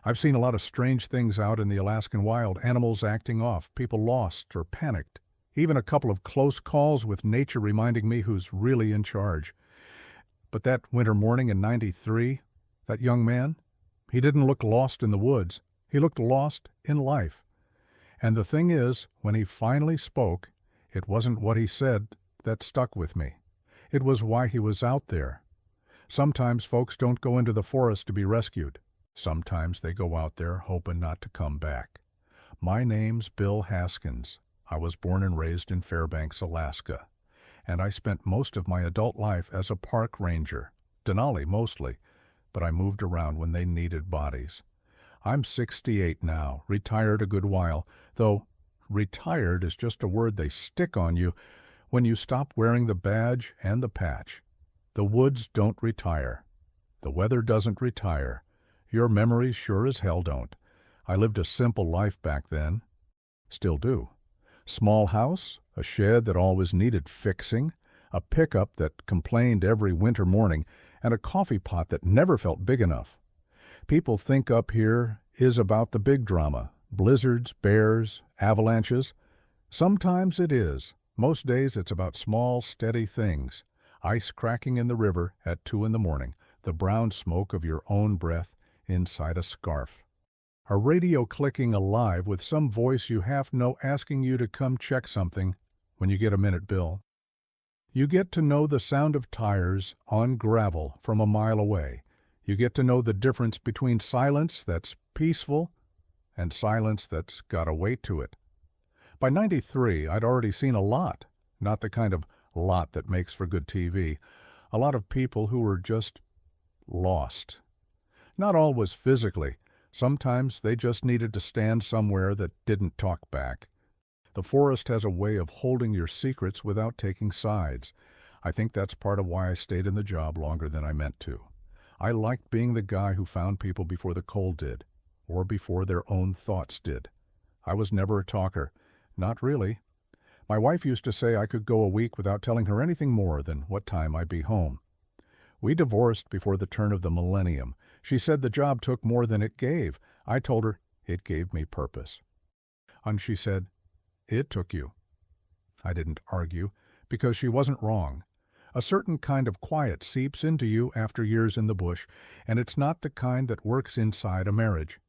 I've seen a lot of strange things out in the Alaskan wild, animals acting off, people lost or panicked. Even a couple of close calls with nature reminding me who's really in charge. But that winter morning in '93, that young man, he didn't look lost in the woods. He looked lost in life. And the thing is, when he finally spoke, it wasn't what he said that stuck with me. It was why he was out there. Sometimes folks don't go into the forest to be rescued. Sometimes they go out there hoping not to come back. My name's Bill Haskins. I was born and raised in Fairbanks, Alaska, and I spent most of my adult life as a park ranger, Denali mostly, but I moved around when they needed bodies. I'm 68 now, retired a good while, though retired is just a word they stick on you when you stop wearing the badge and the patch. The woods don't retire. The weather doesn't retire. Your memories sure as hell don't. I lived a simple life back then. Still do. Small house, a shed that always needed fixing, a pickup that complained every winter morning, and a coffee pot that never felt big enough. People think up here is about the big drama, blizzards, bears, avalanches. Sometimes it is. Most days it's about small, steady things. Ice cracking in the river at 2 in the morning, the brown smoke of your own breath inside a scarf. A radio clicking alive with some voice you half know asking you to come check something when you get a minute, Bill. You get to know the sound of tires on gravel from a mile away. You get to know the difference between silence that's peaceful and silence that's got a weight to it. By '93, I'd already seen a lot, not the kind of lot that makes for good TV, a lot of people who were just lost. Not always physically. Sometimes they just needed to stand somewhere that didn't talk back. The forest has a way of holding your secrets without taking sides. I think that's part of why I stayed in the job longer than I meant to. I liked being the guy who found people before the cold did, or before their own thoughts did. I was never a talker. Not really. My wife used to say I could go a week without telling her anything more than what time I'd be home. We divorced before the turn of the millennium. She said the job took more than it gave. I told her it gave me purpose. And she said, it took you. I didn't argue, because she wasn't wrong. A certain kind of quiet seeps into you after years in the bush, and it's not the kind that works inside a marriage.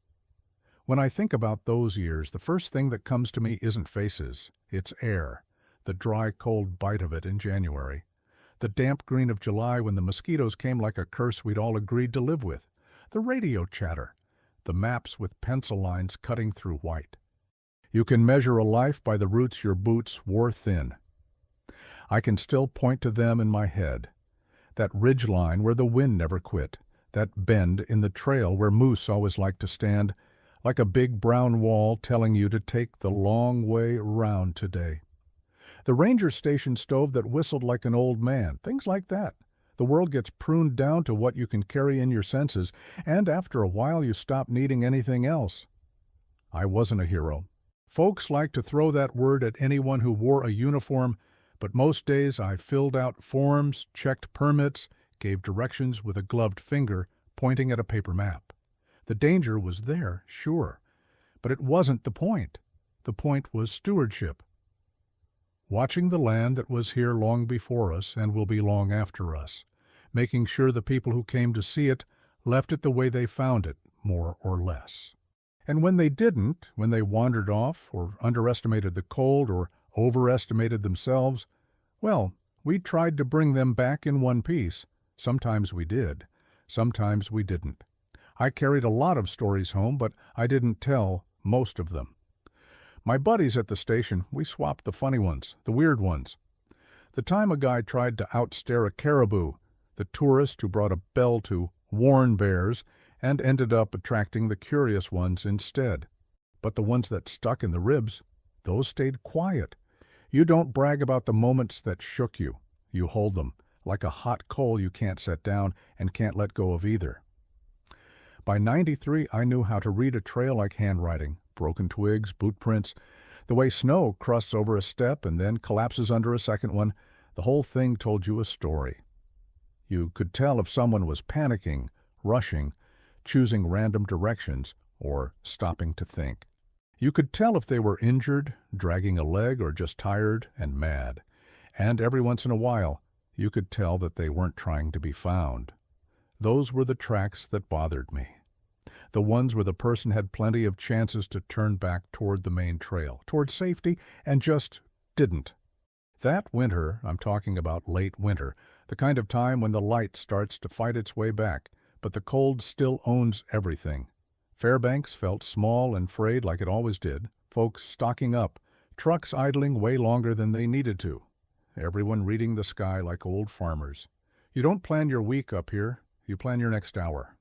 When I think about those years, the first thing that comes to me isn't faces, it's air, the dry, cold bite of it in January. The damp green of July when the mosquitoes came like a curse we'd all agreed to live with. The radio chatter. The maps with pencil lines cutting through white. You can measure a life by the roots your boots wore thin. I can still point to them in my head. That ridge line where the wind never quit. That bend in the trail where moose always liked to stand, like a big brown wall telling you to take the long way round today. The ranger station stove that whistled like an old man, things like that. The world gets pruned down to what you can carry in your senses, and after a while you stop needing anything else. I wasn't a hero. Folks like to throw that word at anyone who wore a uniform, but most days I filled out forms, checked permits, gave directions with a gloved finger pointing at a paper map. The danger was there, sure, but it wasn't the point. The point was stewardship. Watching the land that was here long before us and will be long after us, making sure the people who came to see it left it the way they found it, more or less. And when they didn't, when they wandered off or underestimated the cold or overestimated themselves, well, we tried to bring them back in one piece. Sometimes we did, sometimes we didn't. I carried a lot of stories home, but I didn't tell most of them. My buddies at the station, we swapped the funny ones, the weird ones. The time a guy tried to outstare a caribou, the tourist who brought a bell to warn bears and ended up attracting the curious ones instead. But the ones that stuck in the ribs, those stayed quiet. You don't brag about the moments that shook you. You hold them, like a hot coal you can't set down and can't let go of either. By '93, I knew how to read a trail like handwriting, broken twigs, boot prints, the way snow crusts over a step and then collapses under a second one. The whole thing told you a story. You could tell if someone was panicking, rushing, choosing random directions, or stopping to think. You could tell if they were injured, dragging a leg, or just tired and mad. And every once in a while, you could tell that they weren't trying to be found. Those were the tracks that bothered me. The ones where the person had plenty of chances to turn back toward the main trail, toward safety, and just didn't. That winter, I'm talking about late winter, the kind of time when the light starts to fight its way back, but the cold still owns everything. Fairbanks felt small and frayed like it always did, folks stocking up, trucks idling way longer than they needed to, everyone reading the sky like old farmers. You don't plan your week up here, you plan your next hour.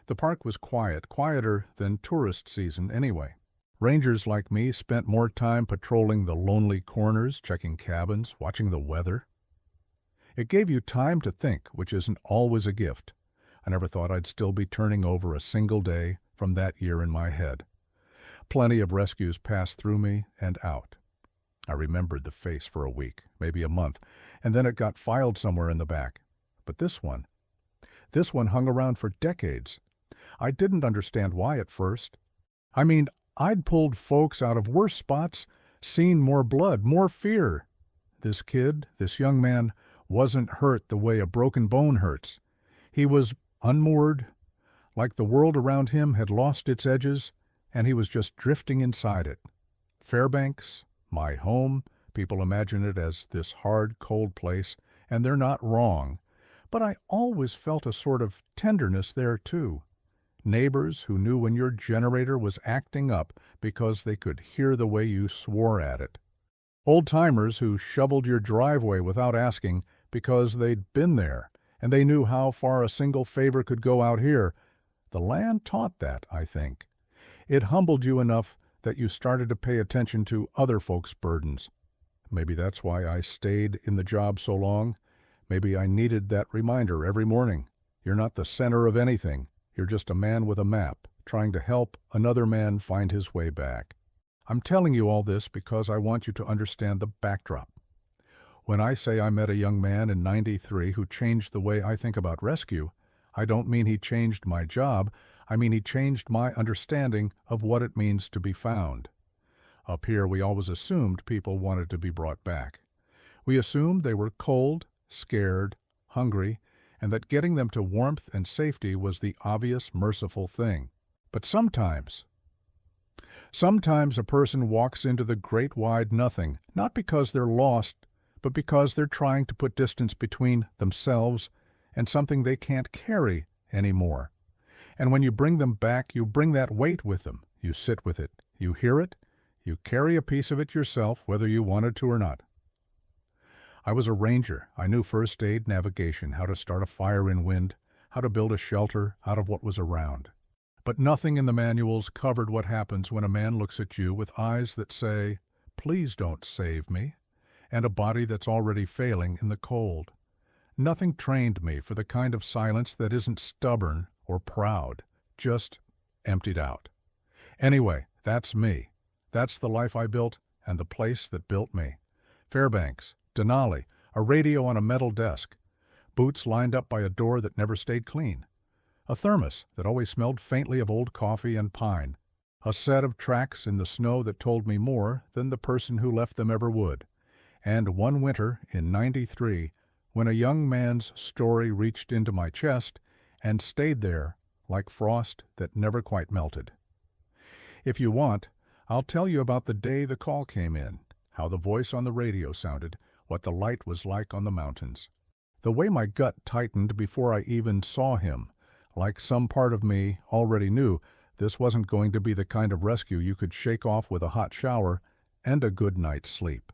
The park was quiet, quieter than tourist season anyway. Rangers like me spent more time patrolling the lonely corners, checking cabins, watching the weather. It gave you time to think, which isn't always a gift. I never thought I'd still be turning over a single day from that year in my head. Plenty of rescues passed through me and out. I remembered the face for a week, maybe a month, and then it got filed somewhere in the back. But this one hung around for decades. I didn't understand why at first. I mean, I'd pulled folks out of worse spots, seen more blood, more fear. This kid, this young man, wasn't hurt the way a broken bone hurts. He was unmoored, like the world around him had lost its edges, and he was just drifting inside it. Fairbanks, my home, people imagine it as this hard, cold place, and they're not wrong. But I always felt a sort of tenderness there, too. Neighbors who knew when your generator was acting up because they could hear the way you swore at it. Old-timers who shoveled your driveway without asking because they'd been there, and they knew how far a single favor could go out here. The land taught that, I think. It humbled you enough that you started to pay attention to other folks' burdens. Maybe that's why I stayed in the job so long. Maybe I needed that reminder every morning. You're not the center of anything. You're just a man with a map, trying to help another man find his way back. I'm telling you all this because I want you to understand the backdrop. When I say I met a young man in '93 who changed the way I think about rescue, I don't mean he changed my job. I mean he changed my understanding of what it means to be found. Up here, we always assumed people wanted to be brought back. We assumed they were cold, scared, hungry, and that getting them to warmth and safety was the obvious, merciful thing. But sometimes a person walks into the great wide nothing, not because they're lost, but because they're trying to put distance between themselves and something they can't carry anymore. And when you bring them back, you bring that weight with them. You sit with it. You hear it. You carry a piece of it yourself, whether you wanted to or not. I was a ranger. I knew first aid, navigation, how to start a fire in wind, how to build a shelter out of what was around. But nothing in the manuals covered what happens when a man looks at you with eyes that say, "Please don't save me," and a body that's already failing in the cold. Nothing trained me for the kind of silence that isn't stubborn or proud, just emptied out. Anyway, that's me. That's the life I built and the place that built me. Fairbanks, Denali, a radio on a metal desk, boots lined up by a door that never stayed clean, a thermos that always smelled faintly of old coffee and pine, a set of tracks in the snow that told me more than the person who left them ever would, and one winter in '93 when a young man's story reached into my chest and stayed there like frost that never quite melted. If you want, I'll tell you about the day the call came in, how the voice on the radio sounded, what the light was like on the mountains. The way my gut tightened before I even saw him, like some part of me already knew this wasn't going to be the kind of rescue you could shake off with a hot shower and a good night's sleep.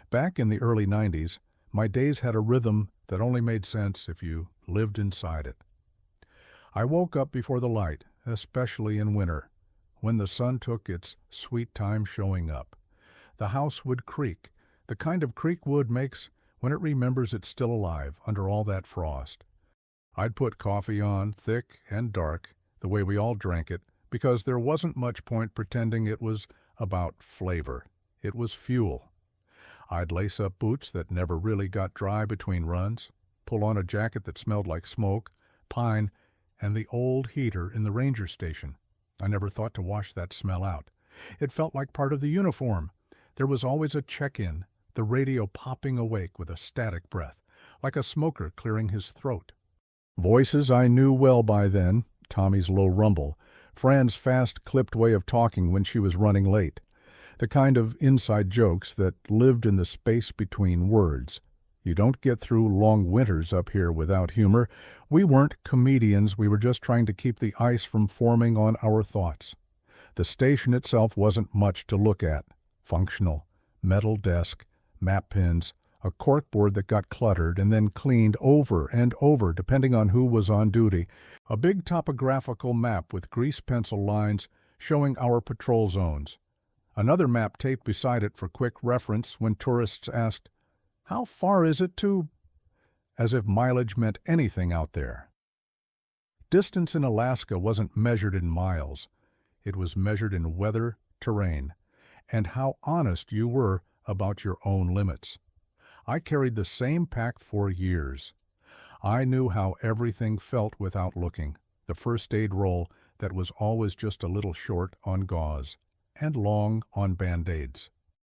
Back in the early '90s, my days had a rhythm that only made sense if you lived inside it. I woke up before the light, especially in winter, when the sun took its sweet time showing up. The house would creak, the kind of creak wood makes when it remembers it's still alive under all that frost. I'd put coffee on, thick and dark, the way we all drank it, because there wasn't much point pretending it was about flavor. It was fuel. I'd lace up boots that never really got dry between runs, pull on a jacket that smelled like smoke, pine, And the old heater in the ranger station. I never thought to wash that smell out. It felt like part of the uniform. There was always a check-in, the radio popping awake with a static breath, like a smoker clearing his throat. Voices I knew well by then, Tommy's low rumble, Fran's fast-clipped way of talking when she was running late, the kind of inside jokes that lived in the space between words. You don't get through long winters up here without humor. We weren't comedians, we were just trying to keep the ice from forming on our thoughts. The station itself wasn't much to look at. Functional, metal desk, map pins, a corkboard that got cluttered and then cleaned over and over depending on who was on duty, a big topographical map with grease pencil lines showing our patrol zones. Another map taped beside it for quick reference when tourists asked, "How far is it to?" As if mileage meant anything out there. Distance in Alaska wasn't measured in miles. It was measured in weather, terrain, and how honest you were about your own limits. I carried the same pack for years. I knew how everything felt without looking, the first aid roll that was always just a little short on gauze, and long on Band-Aids.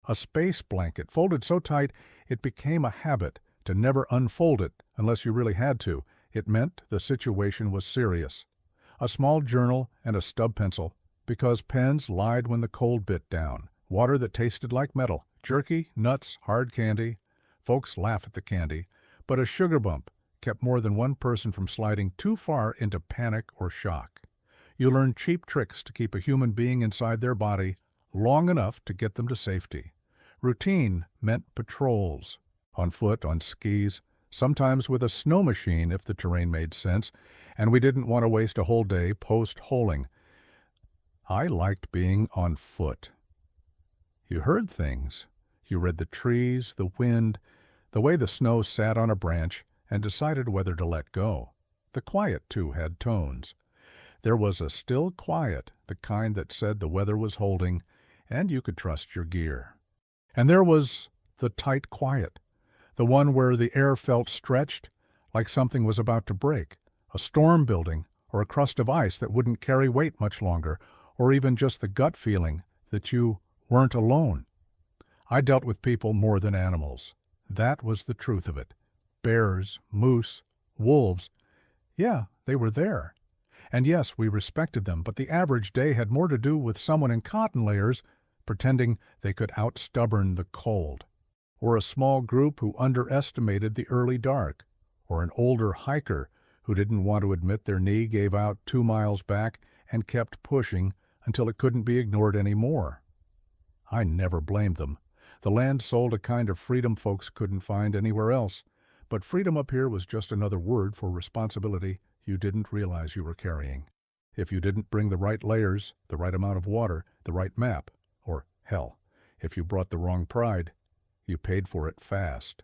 A space blanket folded so tight it became a habit to never unfold it unless you really had to. It meant the situation was serious. A small journal and a stub pencil, because pens lied when the cold bit down. Water that tasted like metal, jerky, nuts, hard candy. Folks laugh at the candy, but a sugar bump kept more than one person from sliding too far into panic or shock. You learn cheap tricks to keep a human being inside their body long enough to get them to safety. Routine meant patrols, on foot, on skis, sometimes with a snow machine if the terrain made sense, and we didn't want to waste a whole day post-holing. I liked being on foot. You heard things. You read the trees, the wind, the way the snow sat on a branch, and decided whether to let go. The quiet, too, had tones. There was a still quiet, the kind that said the weather was holding, and you could trust your gear. And there was the tight quiet, the one where the air felt stretched, like something was about to break, a storm building, or a crust of ice that wouldn't carry weight much longer, or even just the gut feeling that you weren't alone. I dealt with people more than animals. That was the truth of it. Bears, moose, wolves. Yeah, they were there. And yes, we respected them, but the average day had more to do with someone in cotton layers pretending they could out-stubborn the cold, or a small group who underestimated the early dark, or an older hiker who didn't want to admit their knee gave out 2 miles back and kept pushing until it couldn't be ignored anymore. I never blamed them. The land sold a kind of freedom folks couldn't find anywhere else, but freedom up here was just another word for responsibility you didn't realize you were carrying. If you didn't bring the right layers, the right amount of water, the right map, or hell, if you brought the wrong pride, you paid for it fast.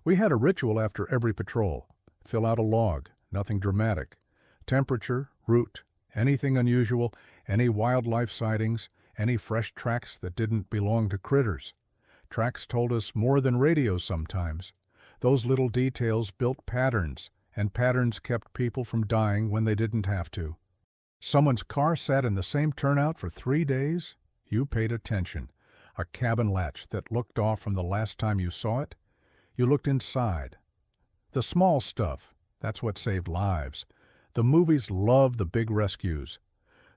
We had a ritual after every patrol. Fill out a log, nothing dramatic. Temperature, route, anything unusual, any wildlife sightings, any fresh tracks that didn't belong to critters. Tracks told us more than radios sometimes. Those little details built patterns, and patterns kept people from dying when they didn't have to. Someone's car sat in the same turnout for 3 days. You paid attention. A cabin latch that looked off from the last time you saw it. You looked inside. The small stuff, that's what saved lives. The movies love the big rescues.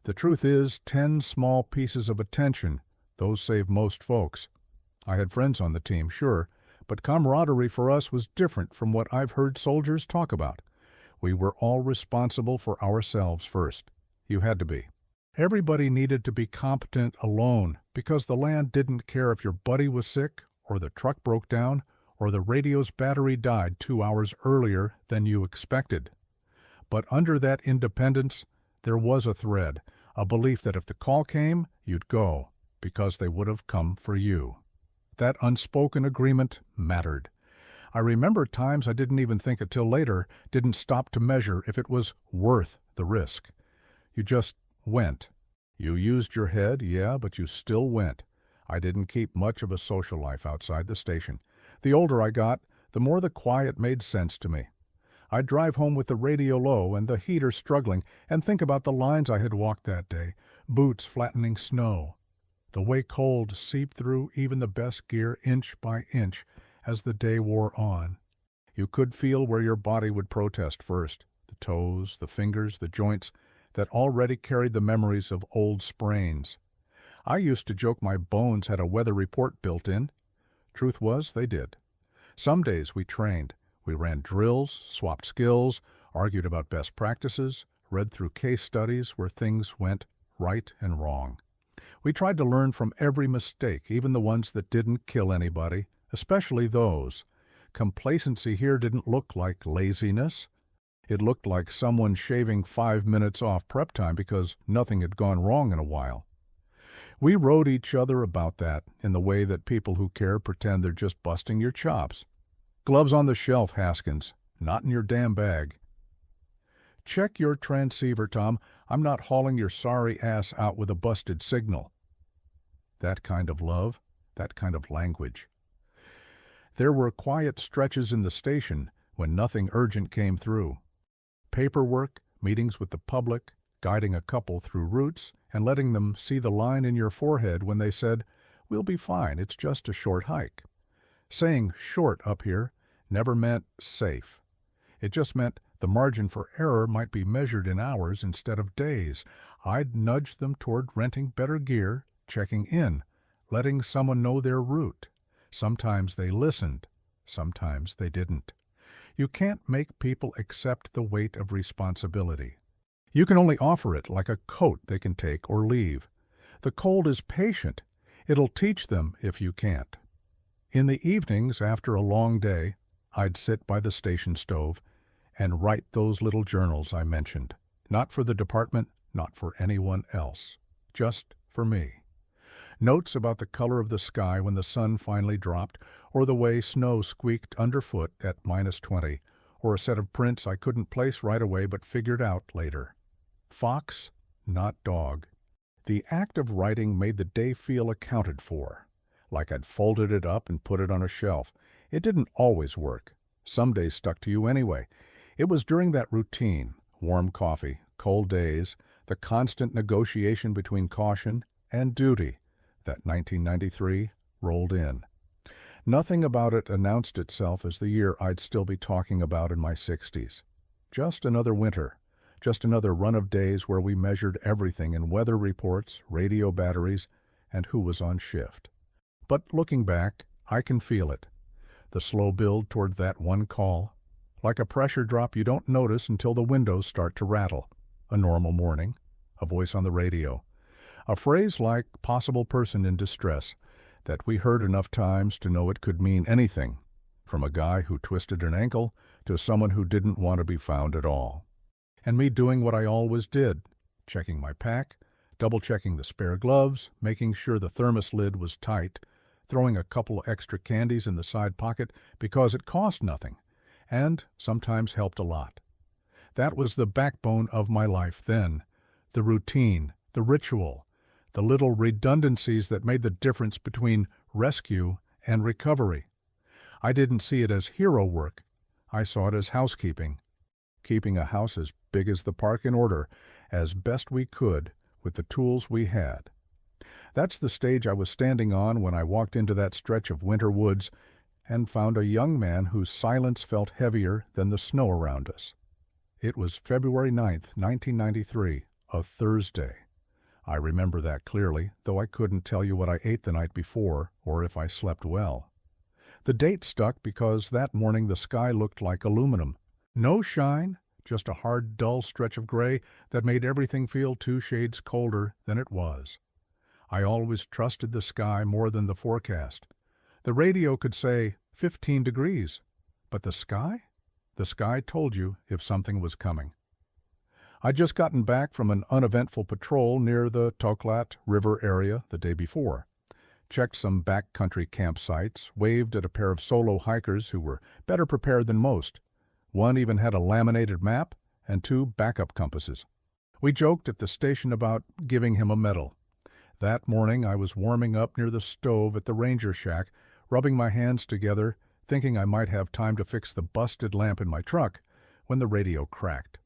The truth is, 10 small pieces of attention, those save most folks. I had friends on the team, sure, but camaraderie for us was different from what I've heard soldiers talk about. We were all responsible for ourselves first. You had to be. Everybody needed to be competent alone because the land didn't care if your buddy was sick, or the truck broke down, or the radio's battery died 2 hours earlier than you expected. But under that independence, there was a thread, a belief that if the call came, you'd go, because they would have come for you. That unspoken agreement mattered. I remember times I didn't even think until later, didn't stop to measure if it was worth the risk. You just went. You used your head, yeah, but you still went. I didn't keep much of a social life outside the station. The older I got, the more the quiet made sense to me. I'd drive home with the radio low and the heater struggling and think about the lines I had walked that day, boots flattening snow. The way cold seeped through even the best gear inch by inch as the day wore on. You could feel where your body would protest first, the toes, the fingers, the joints that already carried the memories of old sprains. I used to joke my bones had a weather report built in. Truth was, they did. Some days we trained. We ran drills, swapped skills, argued about best practices, read through case studies where things went right and wrong. We tried to learn from every mistake, even the ones that didn't kill anybody, especially those. Complacency here didn't look like laziness. It looked like someone shaving 5 minutes off prep time because nothing had gone wrong in a while. We rode each other about that in the way that people who care pretend they're just busting your chops. Gloves on the shelf, Haskins, not in your damn bag. Check your transceiver, Tom. I'm not hauling your sorry ass out with a busted signal. That kind of love, that kind of language. There were quiet stretches in the station when nothing urgent came through. Paperwork, meetings with the public, guiding a couple through routes, and letting them see the line in your forehead when they said, "We'll be fine, it's just a short hike." Saying short up here never meant safe. It just meant the margin for error might be measured in hours instead of days. I'd nudge them toward renting better gear, checking in, letting someone know their route. Sometimes they listened, sometimes they didn't. You can't make people accept the weight of responsibility. You can only offer it like a coat they can take or leave. The cold is patient. It'll teach them if you can't. In the evenings after a long day, I'd sit by the station stove and write those little journals I mentioned. Not for the department, not for anyone else. Just for me. Notes about the color of the sky when the sun finally dropped, or the way snow squeaked underfoot at -20, or a set of prints I couldn't place right away but figured out later. Fox, not dog. The act of writing made the day feel accounted for, like I'd folded it up and put it on a shelf. It didn't always work. Some days stuck to you anyway. It was during that routine, warm coffee, cold days, the constant negotiation between caution and duty, that 1993 rolled in. Nothing about it announced itself as the year I'd still be talking about in my 60s. Just another winter, just another run of days where we measured everything in weather reports, radio batteries, and who was on shift. But looking back, I can feel it. The slow build toward that one call, like a pressure drop you don't notice until the windows start to rattle. A normal morning, a voice on the radio, a phrase like possible person in distress that we heard enough times to know it could mean anything, from a guy who twisted an ankle to someone who didn't want to be found at all. And me doing what I always did, checking my pack, double-checking the spare gloves, making sure the thermos lid was tight, throwing a couple of extra candies in the side pocket because it cost nothing, and sometimes helped a lot. That was the backbone of my life then, the routine, the ritual, the little redundancies that made the difference between rescue and recovery. I didn't see it as hero work. I saw it as housekeeping, keeping a house as big as the park in order, as best we could with the tools we had. That's the stage I was standing on when I walked into that stretch of winter woods and found a young man whose silence felt heavier than the snow around us. It was February 9th, 1993, a Thursday. I remember that clearly, though I couldn't tell you what I ate the night before or if I slept well. The date stuck because that morning the sky looked like aluminum. No shine, just a hard, dull stretch of gray that made everything feel 2 shades colder than it was. I always trusted the sky more than the forecast. The radio could say 15 degrees, but the sky? The sky told you if something was coming. I'd just gotten back from an uneventful patrol near the Toklat River area the day before, checked some backcountry campsites, waved at a pair of solo hikers who were better prepared than most. One even had a laminated map and 2 backup compasses. We joked at the station about giving him a medal. That morning I was warming up near the stove at the ranger shack, rubbing my hands together, thinking I might have time to fix the busted lamp in my truck, when the radio cracked.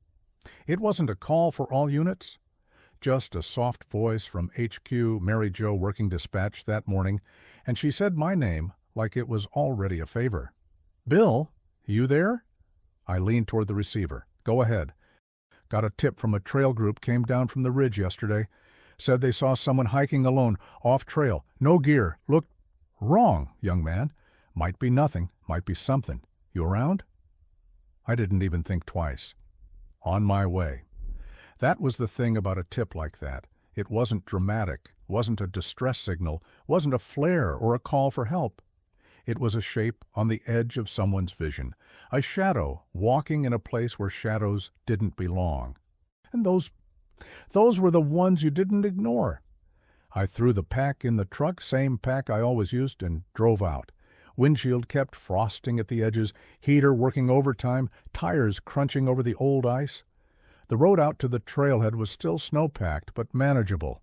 It wasn't a call for all units, just a soft voice from HQ Mary Jo working dispatch that morning, and she said my name like it was already a favor. "Bill, you there?" I leaned toward the receiver. "Go ahead. Got a tip from a trail group came down from the ridge yesterday. Said they saw someone hiking alone, off trail, no gear. Looked wrong, young man. Might be nothing, might be something. You around?" I didn't even think twice. On my way. That was the thing about a tip like that. It wasn't dramatic, wasn't a distress signal, wasn't a flare or a call for help. It was a shape on the edge of someone's vision, a shadow walking in a place where shadows didn't belong. And those were the ones you didn't ignore. I threw the pack in the truck, same pack I always used, and drove out. Windshield kept frosting at the edges, heater working overtime, tires crunching over the old ice. The road out to the trailhead was still snow-packed, but manageable.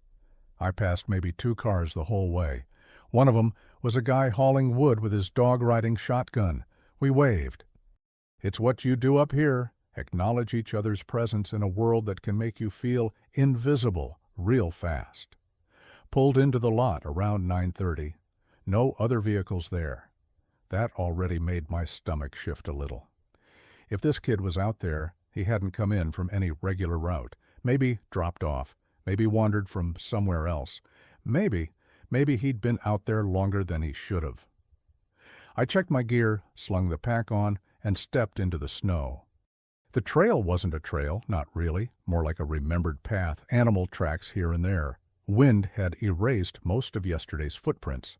I passed maybe 2 cars the whole way. One of them was a guy hauling wood with his dog-riding shotgun. We waved. It's what you do up here. Acknowledge each other's presence in a world that can make you feel invisible real fast. Pulled into the lot around 9:30. No other vehicles there. That already made my stomach shift a little. If this kid was out there, he hadn't come in from any regular route. Maybe dropped off. Maybe wandered from somewhere else. Maybe he'd been out there longer than he should have. I checked my gear, slung the pack on, and stepped into the snow. The trail wasn't a trail, not really, more like a remembered path, animal tracks here and there. Wind had erased most of yesterday's footprints.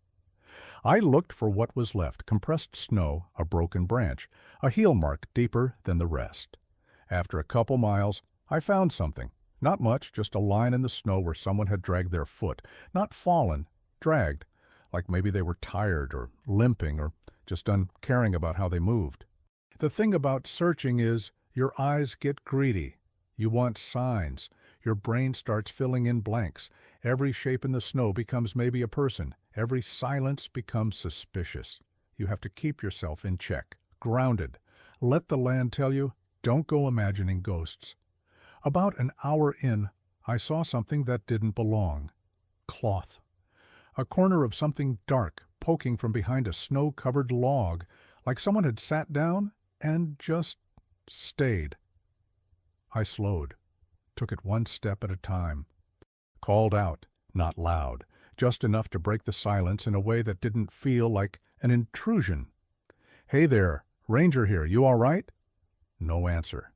I looked for what was left, compressed snow, a broken branch, a heel mark deeper than the rest. After a couple miles, I found something. Not much, just a line in the snow where someone had dragged their foot. Not fallen, dragged, like maybe they were tired or limping or just uncaring about how they moved. The thing about searching is your eyes get greedy. You want signs. Your brain starts filling in blanks. Every shape in the snow becomes maybe a person. Every silence becomes suspicious. You have to keep yourself in check, grounded. Let the land tell you, don't go imagining ghosts. About an hour in, I saw something that didn't belong. Cloth. A corner of something dark poking from behind a snow-covered log, like someone had sat down and just stayed. I slowed, took it one step at a time. Called out, not loud, just enough to break the silence in a way that didn't feel like an intrusion. "Hey there, Ranger here, you all right?" No answer.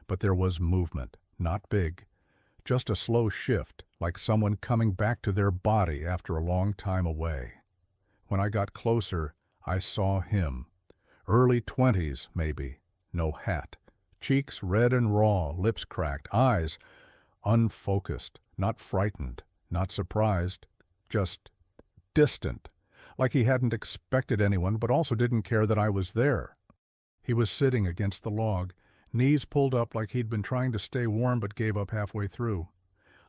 But there was movement, not big. Just a slow shift, like someone coming back to their body after a long time away. When I got closer, I saw him. Early 20s, maybe. No hat. Cheeks red and raw, lips cracked, eyes unfocused, not frightened, not surprised, just distant, like he hadn't expected anyone but also didn't care that I was there. He was sitting against the log, knees pulled up like he'd been trying to stay warm but gave up halfway through.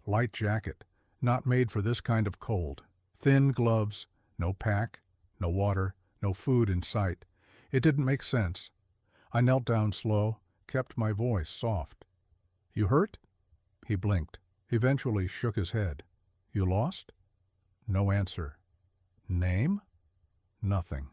Light jacket, not made for this kind of cold. Thin gloves, no pack, no water, no food in sight. It didn't make sense. I knelt down slow, kept my voice soft. "You hurt?" He blinked, eventually shook his head. "You lost?" No answer. Name? Nothing.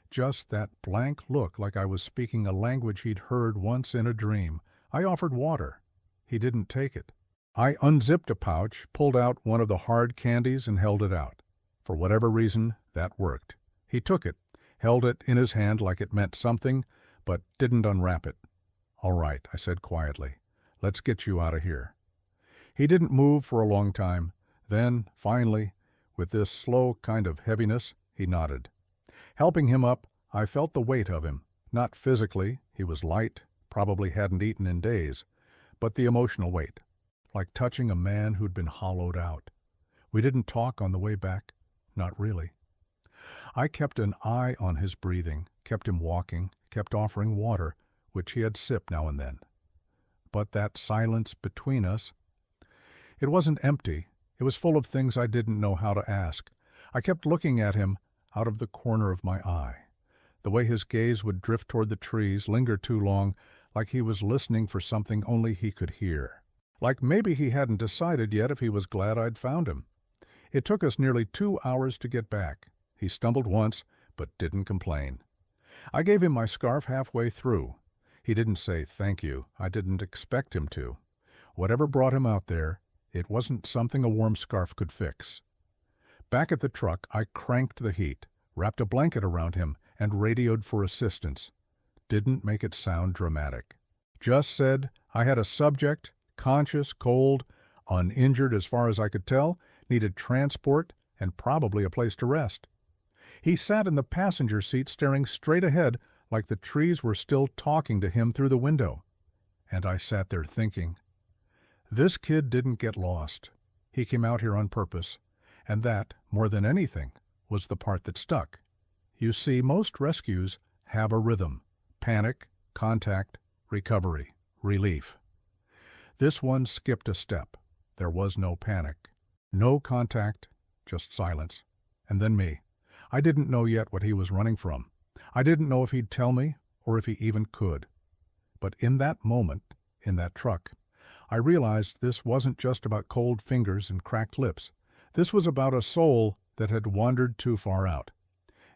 Just that blank look like I was speaking a language he'd heard once in a dream. I offered water. He didn't take it. I unzipped a pouch, pulled out one of the hard candies and held it out. For whatever reason, that worked. He took it, held it in his hand like it meant something, but didn't unwrap it. "All right," I said quietly. "Let's get you out of here." He didn't move for a long time. Then, finally, with this slow kind of heaviness, he nodded. Helping him up, I felt the weight of him. Not physically, he was light, probably hadn't eaten in days, but the emotional weight, like touching a man who'd been hollowed out. We didn't talk on the way back, not really. I kept an eye on his breathing, kept him walking, kept offering water, which he had sipped now and then. But that silence between us, it wasn't empty. It was full of things I didn't know how to ask. I kept looking at him out of the corner of my eye. The way his gaze would drift toward the trees, linger too long, like he was listening for something only he could hear. Like maybe he hadn't decided yet if he was glad I'd found him. It took us nearly 2 hours to get back. He stumbled once, but didn't complain. I gave him my scarf halfway through. He didn't say thank you. I didn't expect him to. Whatever brought him out there, it wasn't something a warm scarf could fix. Back at the truck, I cranked the heat, wrapped a blanket around him, and radioed for assistance. Didn't make it sound dramatic. Just said I had a subject, conscious, cold, uninjured as far as I could tell, needed transport, and probably a place to rest. He sat in the passenger seat staring straight ahead like the trees were still talking to him through the window. And I sat there thinking, this kid didn't get lost. He came out here on purpose. And that, more than anything, was the part that stuck. You see, most rescues have a rhythm: panic, contact, recovery, relief. This one skipped a step. There was no panic, no contact, just silence. And then me. I didn't know yet what he was running from. I didn't know if he'd tell me or if he even could. But in that moment, in that truck, I realized this wasn't just about cold fingers and cracked lips. This was about a soul that had wandered too far out.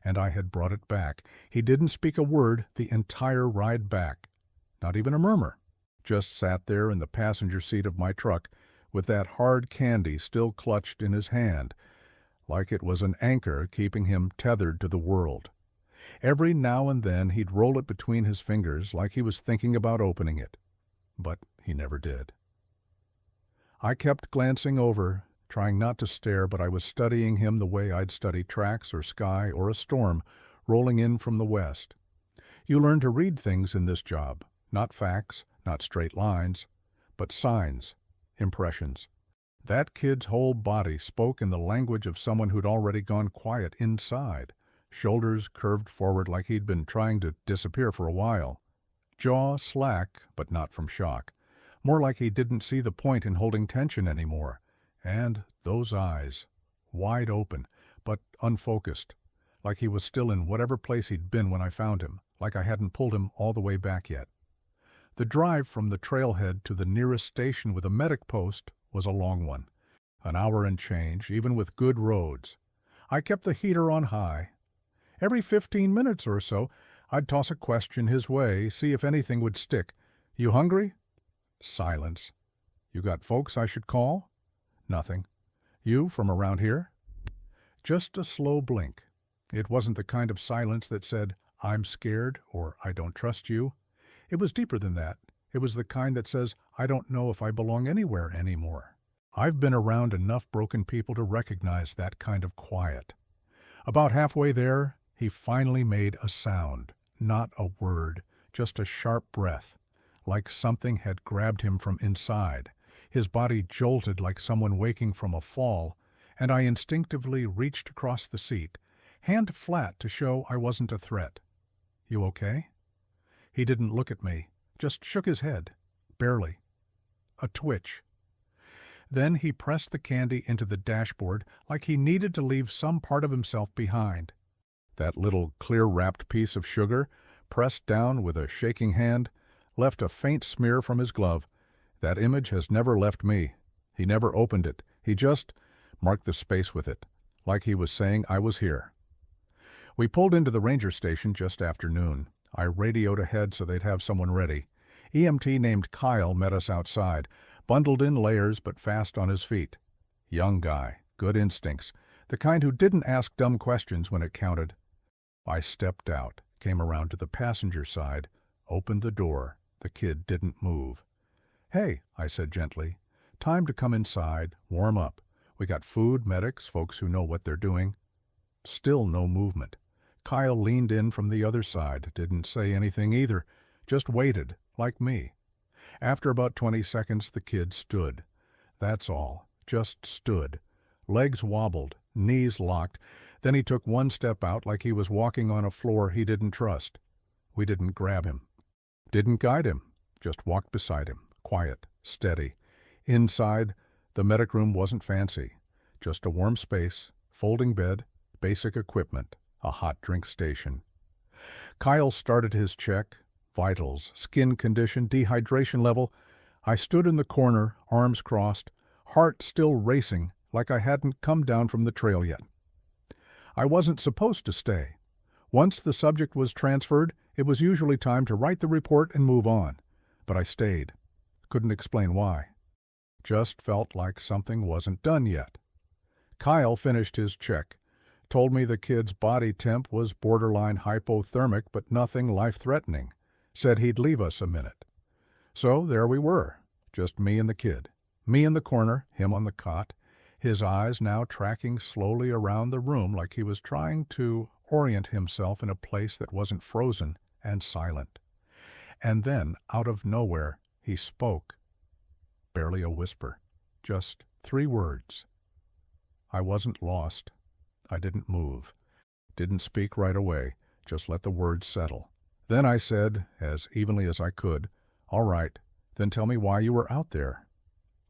And I had brought it back. He didn't speak a word the entire ride back. Not even a murmur. Just sat there in the passenger seat of my truck with that hard candy still clutched in his hand, like it was an anchor keeping him tethered to the world. Every now and then he'd roll it between his fingers like he was thinking about opening it. But he never did. I kept glancing over, trying not to stare, but I was studying him the way I'd study tracks or sky or a storm rolling in from the west. You learn to read things in this job, not facts, not straight lines, but signs, impressions. That kid's whole body spoke in the language of someone who'd already gone quiet inside, shoulders curved forward like he'd been trying to disappear for a while, jaw slack, but not from shock, more like he didn't see the point in holding tension anymore. And those eyes, wide open, but unfocused, like he was still in whatever place he'd been when I found him, like I hadn't pulled him all the way back yet. The drive from the trailhead to the nearest station with a medic post was a long one, an hour and change, even with good roads. I kept the heater on high. Every 15 minutes or so, I'd toss a question his way, see if anything would stick. You hungry? Silence. You got folks I should call? Nothing. You from around here? Just a slow blink. It wasn't the kind of silence that said, I'm scared or I don't trust you. It was deeper than that. It was the kind that says, I don't know if I belong anywhere anymore. I've been around enough broken people to recognize that kind of quiet. About halfway there, he finally made a sound, not a word, just a sharp breath, like something had grabbed him from inside. His body jolted like someone waking from a fall, and I instinctively reached across the seat, hand flat to show I wasn't a threat. You okay? He didn't look at me, just shook his head, barely. A twitch. Then he pressed the candy into the dashboard like he needed to leave some part of himself behind. That little clear-wrapped piece of sugar, pressed down with a shaking hand, left a faint smear from his glove. That image has never left me. He never opened it. He just marked the space with it, like he was saying I was here. We pulled into the ranger station just after noon. I radioed ahead so they'd have someone ready. EMT named Kyle met us outside, bundled in layers but fast on his feet. Young guy, good instincts, the kind who didn't ask dumb questions when it counted. I stepped out, came around to the passenger side, opened the door. The kid didn't move. Hey, I said gently, time to come inside, warm up. We got food, medics, folks who know what they're doing. Still no movement. Kyle leaned in from the other side, didn't say anything either, just waited, like me. After about 20 seconds, the kid stood. That's all, just stood. Legs wobbled, knees locked. Then he took one step out like he was walking on a floor he didn't trust. We didn't grab him. Didn't guide him, just walked beside him, quiet, steady. Inside, the medic room wasn't fancy. Just a warm space, folding bed, basic equipment, a hot drink station. Kyle started his check, vitals, skin condition, dehydration level. I stood in the corner, arms crossed, heart still racing like I hadn't come down from the trail yet. I wasn't supposed to stay. Once the subject was transferred, it was usually time to write the report and move on. But I stayed. Couldn't explain why. Just felt like something wasn't done yet. Kyle finished his check, told me the kid's body temp was borderline hypothermic but nothing life-threatening, said he'd leave us a minute. So there we were, just me and the kid. Me in the corner, him on the cot, his eyes now tracking slowly around the room like he was trying to orient himself in a place that wasn't frozen and silent. And then, out of nowhere, he spoke. Barely a whisper, just 3 words. I wasn't lost. I didn't move. Didn't speak right away, just let the words settle. Then I said, as evenly as I could, "All right, then tell me why you were out there."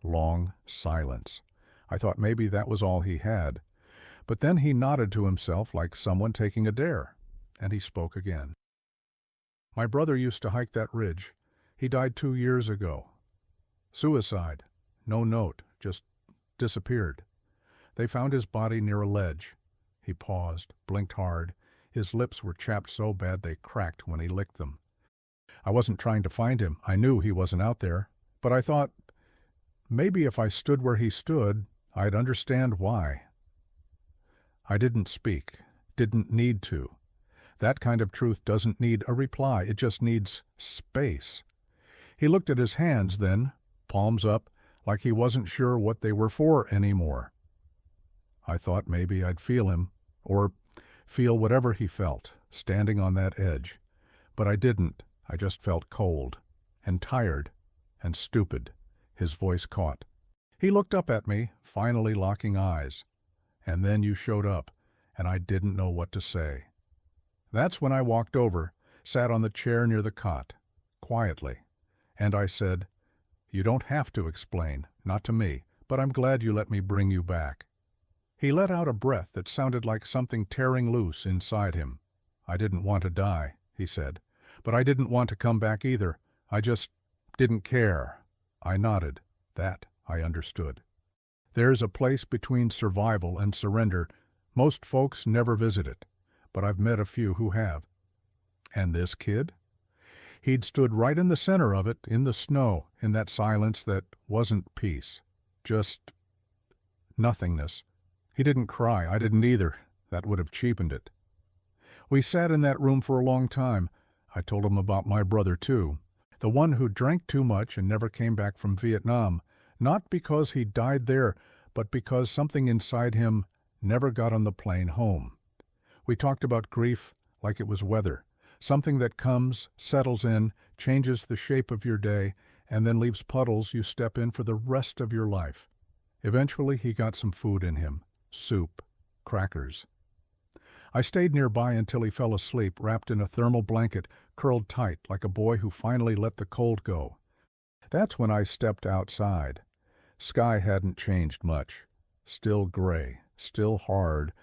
Long silence. I thought maybe that was all he had. But then he nodded to himself like someone taking a dare, and he spoke again. "My brother used to hike that ridge. He died 2 years ago. Suicide. No note, just disappeared. They found his body near a ledge." He paused, blinked hard. His lips were chapped so bad they cracked when he licked them. I wasn't trying to find him. I knew he wasn't out there. But I thought, maybe if I stood where he stood, I'd understand why. I didn't speak. Didn't need to. That kind of truth doesn't need a reply. It just needs space. He looked at his hands then, palms up, like he wasn't sure what they were for anymore. I thought maybe I'd feel him, or feel whatever he felt, standing on that edge. But I didn't. I just felt cold, and tired, and stupid. His voice caught. He looked up at me, finally locking eyes. And then you showed up, and I didn't know what to say. That's when I walked over, sat on the chair near the cot, quietly. And I said, "You don't have to explain, not to me, but I'm glad you let me bring you back." He let out a breath that sounded like something tearing loose inside him. "I didn't want to die," he said, "but I didn't want to come back either. I just didn't care." I nodded. That I understood. There's a place between survival and surrender. Most folks never visit it, but I've met a few who have. And this kid? He'd stood right in the center of it, in the snow, in that silence that wasn't peace. Just nothingness. He didn't cry. I didn't either. That would have cheapened it. We sat in that room for a long time. I told him about my brother, too. The one who drank too much and never came back from Vietnam. Not because he died there, but because something inside him never got on the plane home. We talked about grief like it was weather. Something that comes, settles in, changes the shape of your day, and then leaves puddles you step in for the rest of your life. Eventually he got some food in him. Soup, crackers. I stayed nearby until he fell asleep, wrapped in a thermal blanket, curled tight like a boy who finally let the cold go. That's when I stepped outside. Sky hadn't changed much. Still gray, still hard.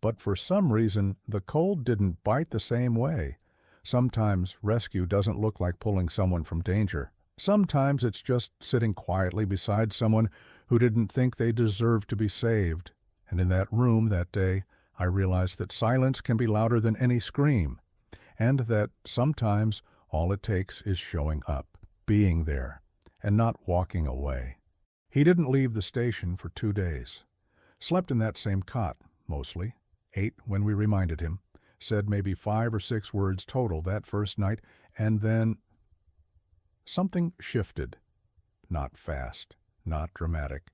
But for some reason, the cold didn't bite the same way. Sometimes rescue doesn't look like pulling someone from danger. Sometimes it's just sitting quietly beside someone who didn't think they deserved to be saved. And in that room that day, I realized that silence can be louder than any scream, and that sometimes all it takes is showing up, being there, and not walking away. He didn't leave the station for 2 days. Slept in that same cot, mostly. Ate when we reminded him. Said maybe 5 or 6 words total that first night, and then something shifted. Not fast, not dramatic.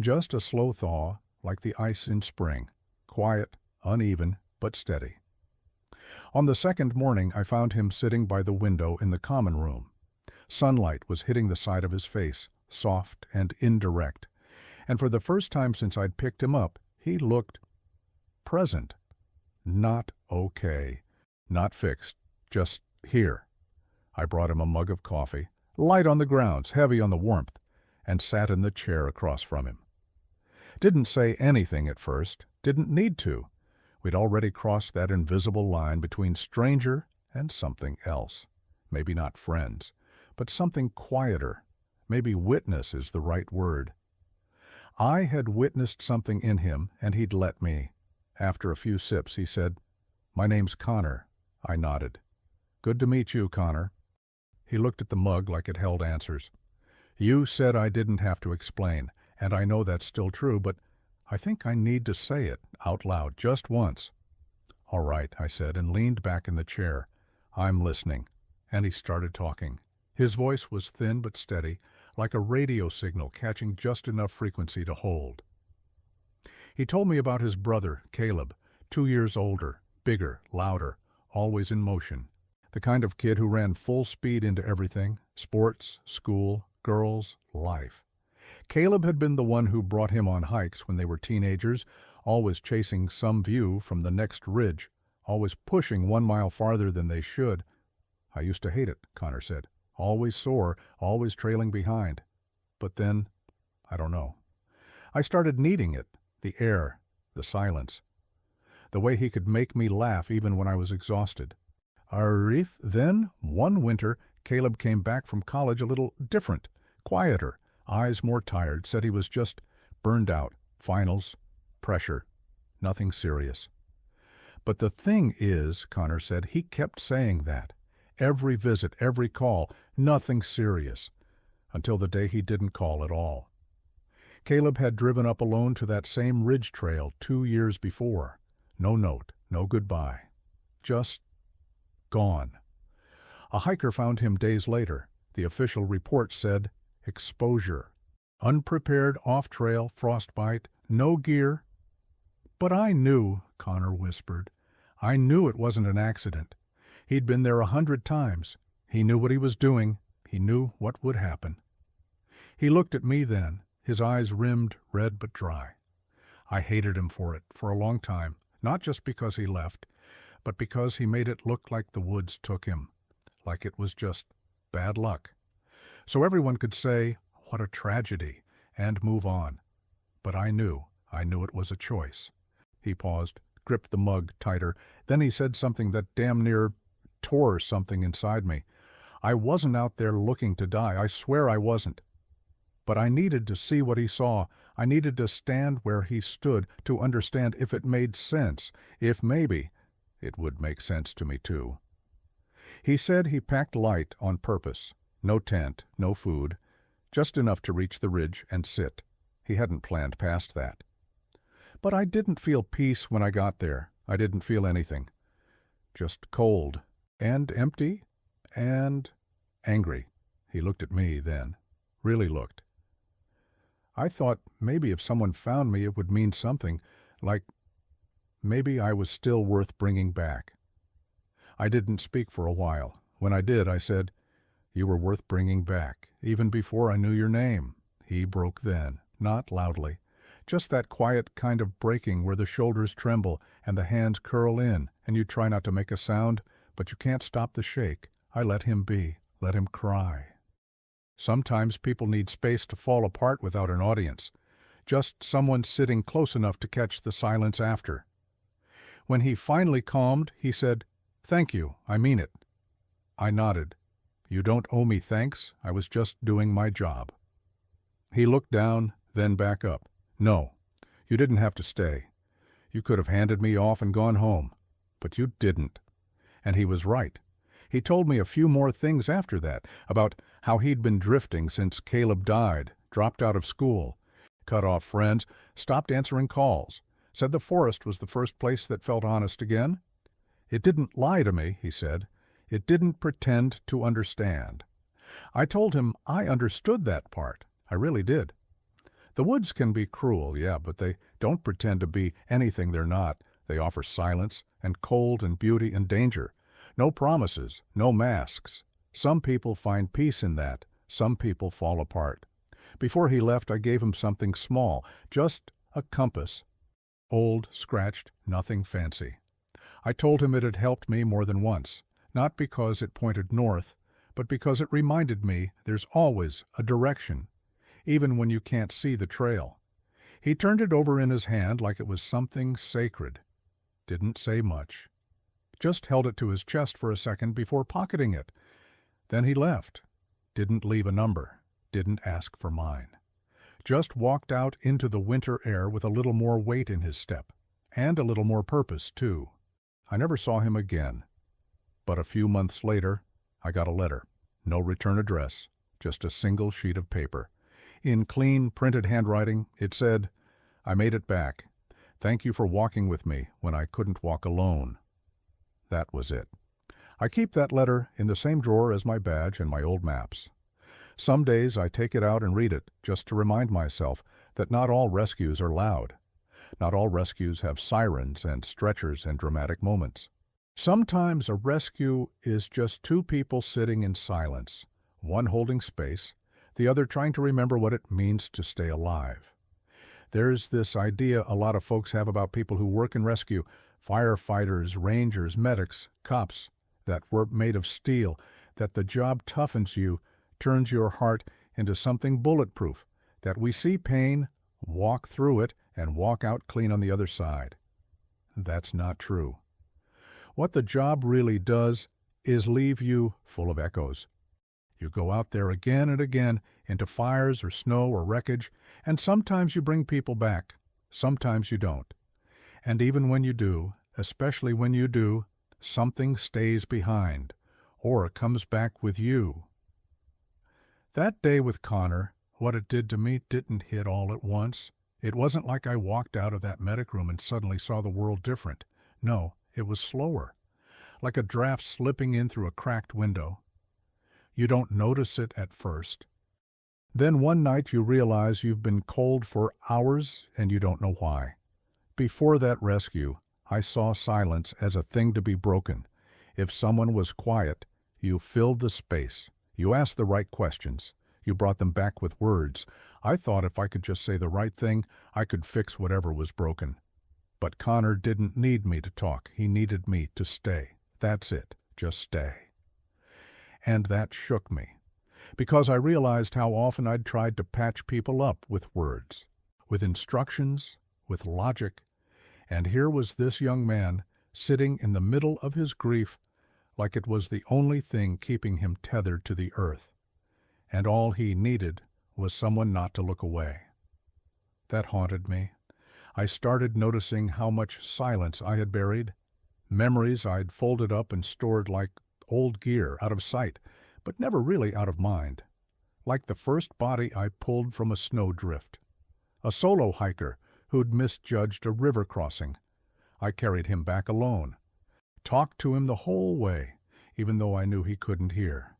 Just a slow thaw, like the ice in spring. Quiet, uneven, but steady. On the second morning, I found him sitting by the window in the common room. Sunlight was hitting the side of his face, soft and indirect. And for the first time since I'd picked him up, he looked present. Not okay. Not fixed. Just here. I brought him a mug of coffee, light on the grounds, heavy on the warmth, and sat in the chair across from him. Didn't say anything at first. Didn't need to. We'd already crossed that invisible line between stranger and something else. maybe not friends, but something quieter. Maybe witness is the right word. I had witnessed something in him, and he'd let me. After a few sips, he said, "My name's Connor." I nodded. "Good to meet you, Connor." He looked at the mug like it held answers. "You said I didn't have to explain, and I know that's still true, but I think I need to say it out loud just once." "All right," I said, and leaned back in the chair. "I'm listening." And he started talking. His voice was thin but steady, like a radio signal catching just enough frequency to hold. He told me about his brother, Caleb, 2 years older, bigger, louder, always in motion. The kind of kid who ran full speed into everything: sports, school, girls, life. Caleb had been the one who brought him on hikes when they were teenagers, always chasing some view from the next ridge, always pushing 1 mile farther than they should. "I used to hate it," Connor said. "Always sore, always trailing behind. But then, I don't know. I started needing it, the air, the silence. The way he could make me laugh even when I was exhausted. Arif, then, one winter, Caleb came back from college a little different, quieter, eyes more tired, said he was just burned out, finals, pressure, nothing serious. But the thing is, Connor said, he kept saying that. Every visit, every call, nothing serious, until the day he didn't call at all. Caleb had driven up alone to that same ridge trail 2 years before. No note, no goodbye. Just gone. A hiker found him days later. The official report said, exposure. Unprepared, off-trail, frostbite, no gear. But I knew, Connor whispered. I knew it wasn't an accident. He'd been there 100 times. He knew what he was doing. He knew what would happen. He looked at me then, his eyes rimmed, red but dry. I hated him for it, for a long time, not just because he left, but because he made it look like the woods took him, like it was just bad luck. So everyone could say, what a tragedy, and move on. But I knew it was a choice. He paused, gripped the mug tighter, then he said something that damn near tore something inside me. I wasn't out there looking to die, I swear I wasn't. But I needed to see what he saw. I needed to stand where he stood to understand if it made sense, if maybe it would make sense to me too. He said he packed light on purpose. No tent, no food, just enough to reach the ridge and sit. He hadn't planned past that. But I didn't feel peace when I got there. I didn't feel anything. Just cold, and empty, and angry. He looked at me then. Really looked. I thought maybe if someone found me it would mean something, like maybe I was still worth bringing back. I didn't speak for a while. When I did, I said, "You were worth bringing back, even before I knew your name." He broke then, not loudly. Just that quiet kind of breaking where the shoulders tremble and the hands curl in, and you try not to make a sound, but you can't stop the shake. I let him be, let him cry. Sometimes people need space to fall apart without an audience, just someone sitting close enough to catch the silence after. When he finally calmed, he said, "Thank you, I mean it." I nodded. "You don't owe me thanks, I was just doing my job." He looked down, then back up. "No, you didn't have to stay. You could have handed me off and gone home, but you didn't." And he was right. He told me a few more things after that, about how he'd been drifting since Caleb died, dropped out of school, cut off friends, stopped answering calls, said the forest was the first place that felt honest again. It didn't lie to me, he said. It didn't pretend to understand. I told him I understood that part. I really did. The woods can be cruel, yeah, but they don't pretend to be anything they're not. They offer silence and cold and beauty and danger. No promises, no masks. Some people find peace in that. Some people fall apart. Before he left, I gave him something small, just a compass. Old, scratched, nothing fancy. I told him it had helped me more than once, not because it pointed north, but because it reminded me there's always a direction, even when you can't see the trail. He turned it over in his hand like it was something sacred. Didn't say much. Just held it to his chest for a second before pocketing it. Then he left. Didn't leave a number. Didn't ask for mine. Just walked out into the winter air with a little more weight in his step. And a little more purpose, too. I never saw him again. But a few months later, I got a letter. No return address. Just a single sheet of paper. In clean, printed handwriting, it said, "I made it back. Thank you for walking with me when I couldn't walk alone." That was it. I keep that letter in the same drawer as my badge and my old maps. Some days I take it out and read it just to remind myself that not all rescues are loud. Not all rescues have sirens and stretchers and dramatic moments. Sometimes a rescue is just two people sitting in silence, one holding space, the other trying to remember what it means to stay alive. There's this idea a lot of folks have about people who work in rescue, firefighters, rangers, medics, cops, that we're made of steel, that the job toughens you, turns your heart into something bulletproof, that we see pain, walk through it, and walk out clean on the other side. That's not true. What the job really does is leave you full of echoes. You go out there again and again into fires or snow or wreckage, and sometimes you bring people back, sometimes you don't. And even when you do, especially when you do, something stays behind, or it comes back with you. That day with Connor, what it did to me didn't hit all at once. It wasn't like I walked out of that medic room and suddenly saw the world different. No, it was slower, like a draft slipping in through a cracked window. You don't notice it at first. Then one night you realize you've been cold for hours and you don't know why. Before that rescue, I saw silence as a thing to be broken. If someone was quiet, you filled the space. You asked the right questions. You brought them back with words. I thought if I could just say the right thing, I could fix whatever was broken. But Connor didn't need me to talk. He needed me to stay. That's it. Just stay. And that shook me, because I realized how often I'd tried to patch people up with words, with instructions, with logic, and here was this young man sitting in the middle of his grief like it was the only thing keeping him tethered to the earth, and all he needed was someone not to look away. That haunted me. I started noticing how much silence I had buried, memories I'd folded up and stored like old gear, out of sight, but never really out of mind. Like the first body I pulled from a snowdrift. A solo hiker who'd misjudged a river crossing. I carried him back alone. Talked to him the whole way, even though I knew he couldn't hear.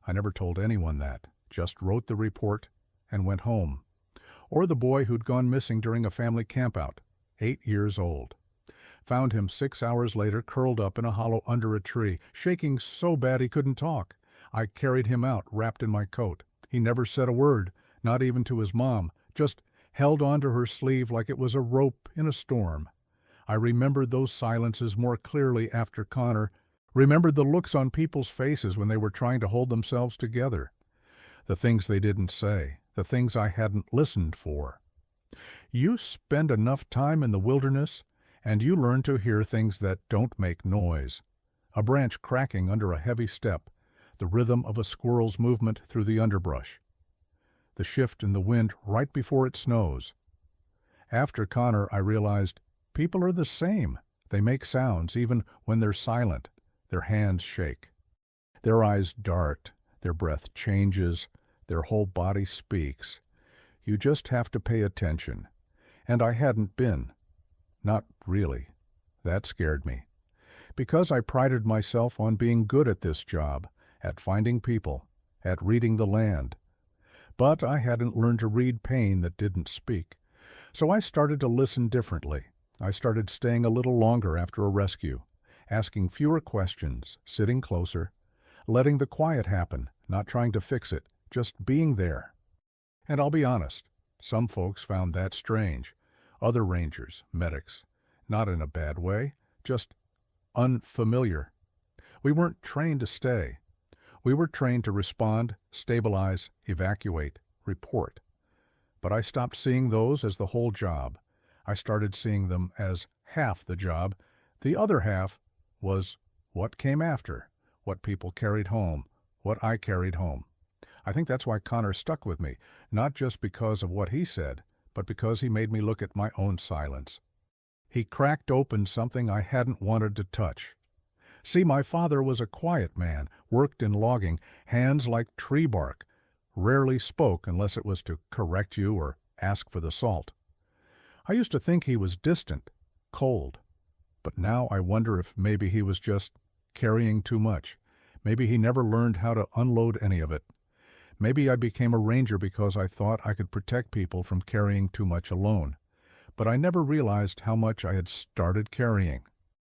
I never told anyone that, just wrote the report and went home. Or the boy who'd gone missing during a family campout, 8 years old. Found him 6 hours later curled up in a hollow under a tree, shaking so bad he couldn't talk. I carried him out, wrapped in my coat. He never said a word, not even to his mom, just held onto her sleeve like it was a rope in a storm. I remembered those silences more clearly after Connor, remembered the looks on people's faces when they were trying to hold themselves together, the things they didn't say, the things I hadn't listened for. You spend enough time in the wilderness, and you learn to hear things that don't make noise. A branch cracking under a heavy step, the rhythm of a squirrel's movement through the underbrush, the shift in the wind right before it snows. After Connor, I realized people are the same. They make sounds even when they're silent. Their hands shake. Their eyes dart. Their breath changes. Their whole body speaks. You just have to pay attention. And I hadn't been. Not really. That scared me. Because I prided myself on being good at this job, at finding people, at reading the land. But I hadn't learned to read pain that didn't speak. So I started to listen differently. I started staying a little longer after a rescue, asking fewer questions, sitting closer, letting the quiet happen, not trying to fix it, just being there. And I'll be honest, some folks found that strange. Other rangers, medics, not in a bad way, just unfamiliar. We weren't trained to stay. We were trained to respond, stabilize, evacuate, report. But I stopped seeing those as the whole job. I started seeing them as half the job. The other half was what came after, what people carried home, what I carried home. I think that's why Connor stuck with me, not just because of what he said, but because he made me look at my own silence. He cracked open something I hadn't wanted to touch. See, my father was a quiet man, worked in logging, hands like tree bark, rarely spoke unless it was to correct you or ask for the salt. I used to think he was distant, cold, but now I wonder if maybe he was just carrying too much. Maybe he never learned how to unload any of it. Maybe I became a ranger because I thought I could protect people from carrying too much alone. But I never realized how much I had started carrying.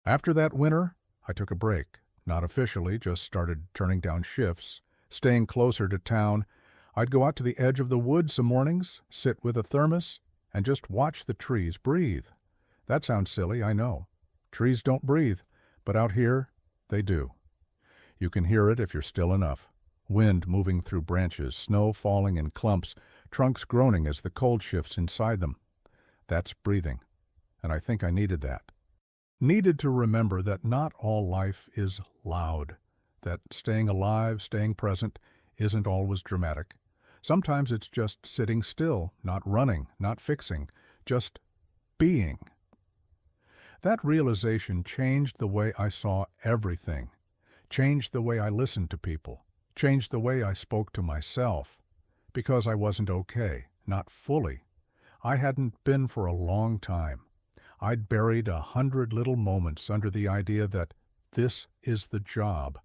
After that winter, I took a break. Not officially, just started turning down shifts, staying closer to town. I'd go out to the edge of the woods some mornings, sit with a thermos, and just watch the trees breathe. That sounds silly, I know. Trees don't breathe, but out here, they do. You can hear it if you're still enough. Wind moving through branches, snow falling in clumps, trunks groaning as the cold shifts inside them. That's breathing, and I think I needed that. Needed to remember that not all life is loud, that staying alive, staying present, isn't always dramatic. Sometimes it's just sitting still, not running, not fixing, just being. That realization changed the way I saw everything, changed the way I listened to people, changed the way I spoke to myself, because I wasn't okay, not fully. I hadn't been for a long time. I'd buried 100 little moments under the idea that this is the job,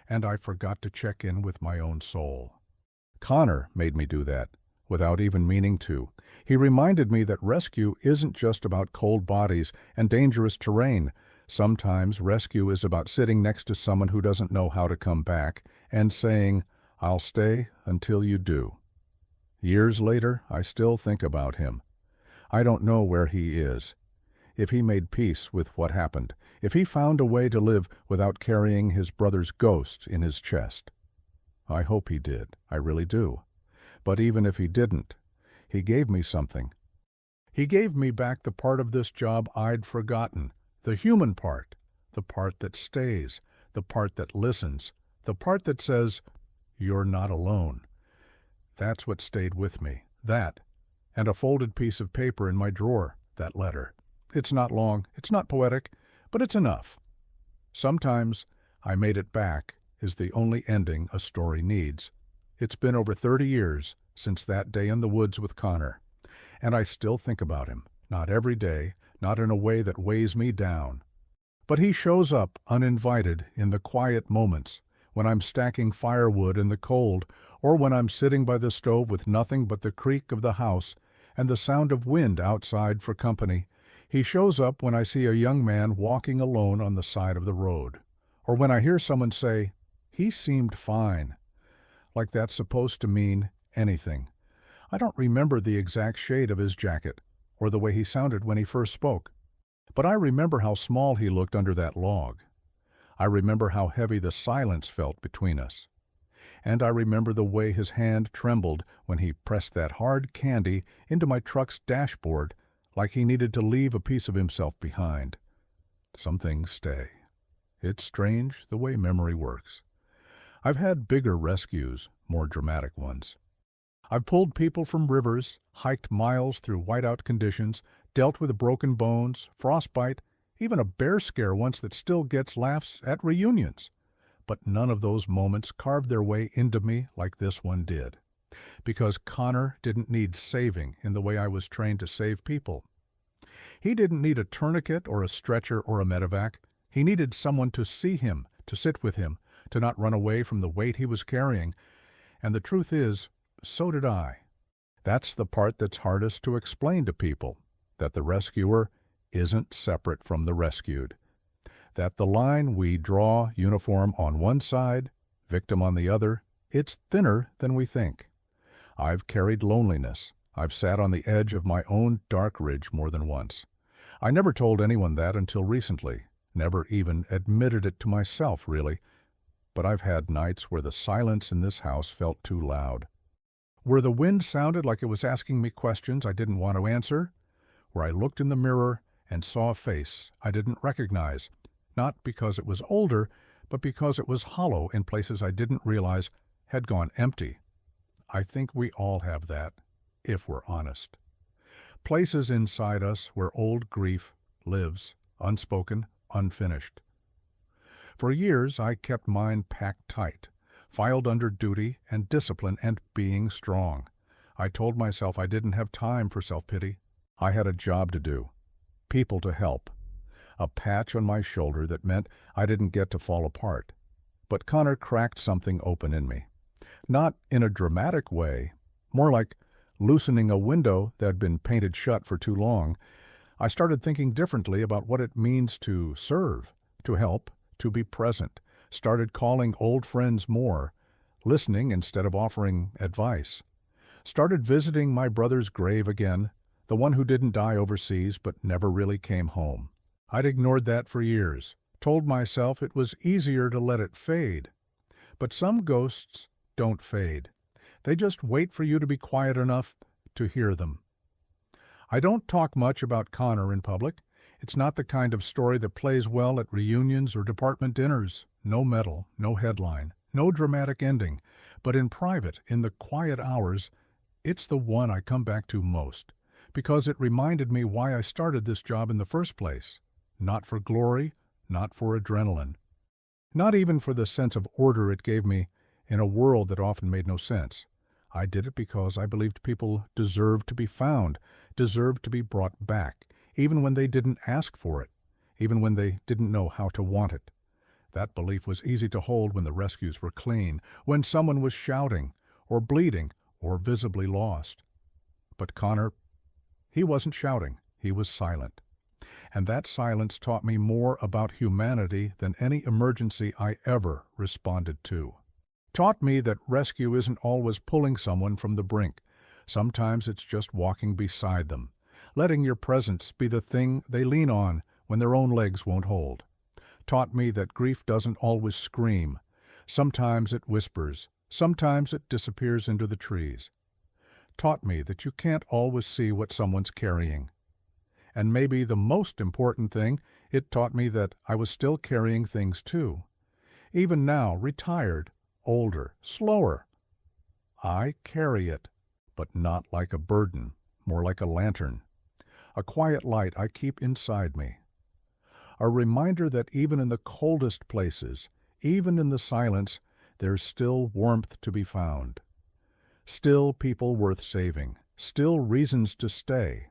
and I forgot to check in with my own soul. Connor made me do that, without even meaning to. He reminded me that rescue isn't just about cold bodies and dangerous terrain. Sometimes rescue is about sitting next to someone who doesn't know how to come back and saying, "I'll stay until you do." Years later, I still think about him. I don't know where he is. If he made peace with what happened, if he found a way to live without carrying his brother's ghost in his chest. I hope he did, I really do. But even if he didn't, he gave me something. He gave me back the part of this job I'd forgotten, the human part, the part that stays, the part that listens, the part that says, "You're not alone." That's what stayed with me, that, and a folded piece of paper in my drawer, that letter. It's not long, it's not poetic, but it's enough. Sometimes I made it back is the only ending a story needs. It's been over 30 years since that day in the woods with Connor, and I still think about him, not every day, not in a way that weighs me down. But he shows up uninvited in the quiet moments, when I'm stacking firewood in the cold, or when I'm sitting by the stove with nothing but the creak of the house and the sound of wind outside for company. He shows up when I see a young man walking alone on the side of the road, or when I hear someone say, "He seemed fine," like that's supposed to mean anything. I don't remember the exact shade of his jacket, or the way he sounded when he first spoke, but I remember how small he looked under that log. I remember how heavy the silence felt between us. And I remember the way his hand trembled when he pressed that hard candy into my truck's dashboard like he needed to leave a piece of himself behind. Some things stay. It's strange the way memory works. I've had bigger rescues, more dramatic ones. I've pulled people from rivers, hiked miles through whiteout conditions, dealt with broken bones, frostbite, even a bear scare once that still gets laughs at reunions. But none of those moments carved their way into me like this one did. Because Connor didn't need saving in the way I was trained to save people. He didn't need a tourniquet or a stretcher or a medevac. He needed someone to see him, to sit with him, to not run away from the weight he was carrying. And the truth is, so did I. That's the part that's hardest to explain to people, that the rescuer isn't separate from the rescued. That the line we draw, uniform on one side, victim on the other, it's thinner than we think. I've carried loneliness. I've sat on the edge of my own dark ridge more than once. I never told anyone that until recently, never even admitted it to myself, really. But I've had nights where the silence in this house felt too loud. Where the wind sounded like it was asking me questions I didn't want to answer. Where I looked in the mirror and saw a face I didn't recognize. Not because it was older, but because it was hollow in places I didn't realize had gone empty. I think we all have that, if we're honest. Places inside us where old grief lives, unspoken, unfinished. For years I kept mine packed tight, filed under duty and discipline and being strong. I told myself I didn't have time for self-pity. I had a job to do, people to help, a patch on my shoulder that meant I didn't get to fall apart. But Connor cracked something open in me. Not in a dramatic way, more like loosening a window that had been painted shut for too long. I started thinking differently about what it means to serve, to help, to be present. Started calling old friends more, listening instead of offering advice. Started visiting my brother's grave again, the one who didn't die overseas but never really came home. I'd ignored that for years, told myself it was easier to let it fade. But some ghosts don't fade. They just wait for you to be quiet enough to hear them. I don't talk much about Connor in public. It's not the kind of story that plays well at reunions or department dinners. No medal, no headline, no dramatic ending. But in private, in the quiet hours, it's the one I come back to most, because it reminded me why I started this job in the first place. Not for glory, not for adrenaline. Not even for the sense of order it gave me in a world that often made no sense. I did it because I believed people deserved to be found, deserved to be brought back, even when they didn't ask for it, even when they didn't know how to want it. That belief was easy to hold when the rescues were clean, when someone was shouting, or bleeding, or visibly lost. But Connor, he wasn't shouting, he was silent. And that silence taught me more about humanity than any emergency I ever responded to. Taught me that rescue isn't always pulling someone from the brink. Sometimes it's just walking beside them, letting your presence be the thing they lean on when their own legs won't hold. Taught me that grief doesn't always scream. Sometimes it whispers. Sometimes it disappears into the trees. Taught me that you can't always see what someone's carrying. And maybe the most important thing, it taught me that I was still carrying things too. Even now, retired, older, slower. I carry it, but not like a burden, more like a lantern. A quiet light I keep inside me. A reminder that even in the coldest places, even in the silence, there's still warmth to be found. Still people worth saving. Still reasons to stay.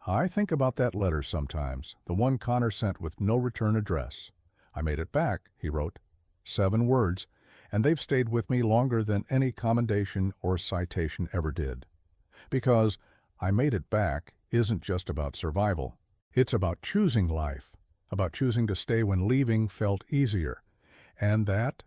I think about that letter sometimes, the one Connor sent with no return address. I made it back, he wrote. 7 words, and they've stayed with me longer than any commendation or citation ever did. Because I made it back isn't just about survival. It's about choosing life, about choosing to stay when leaving felt easier. And that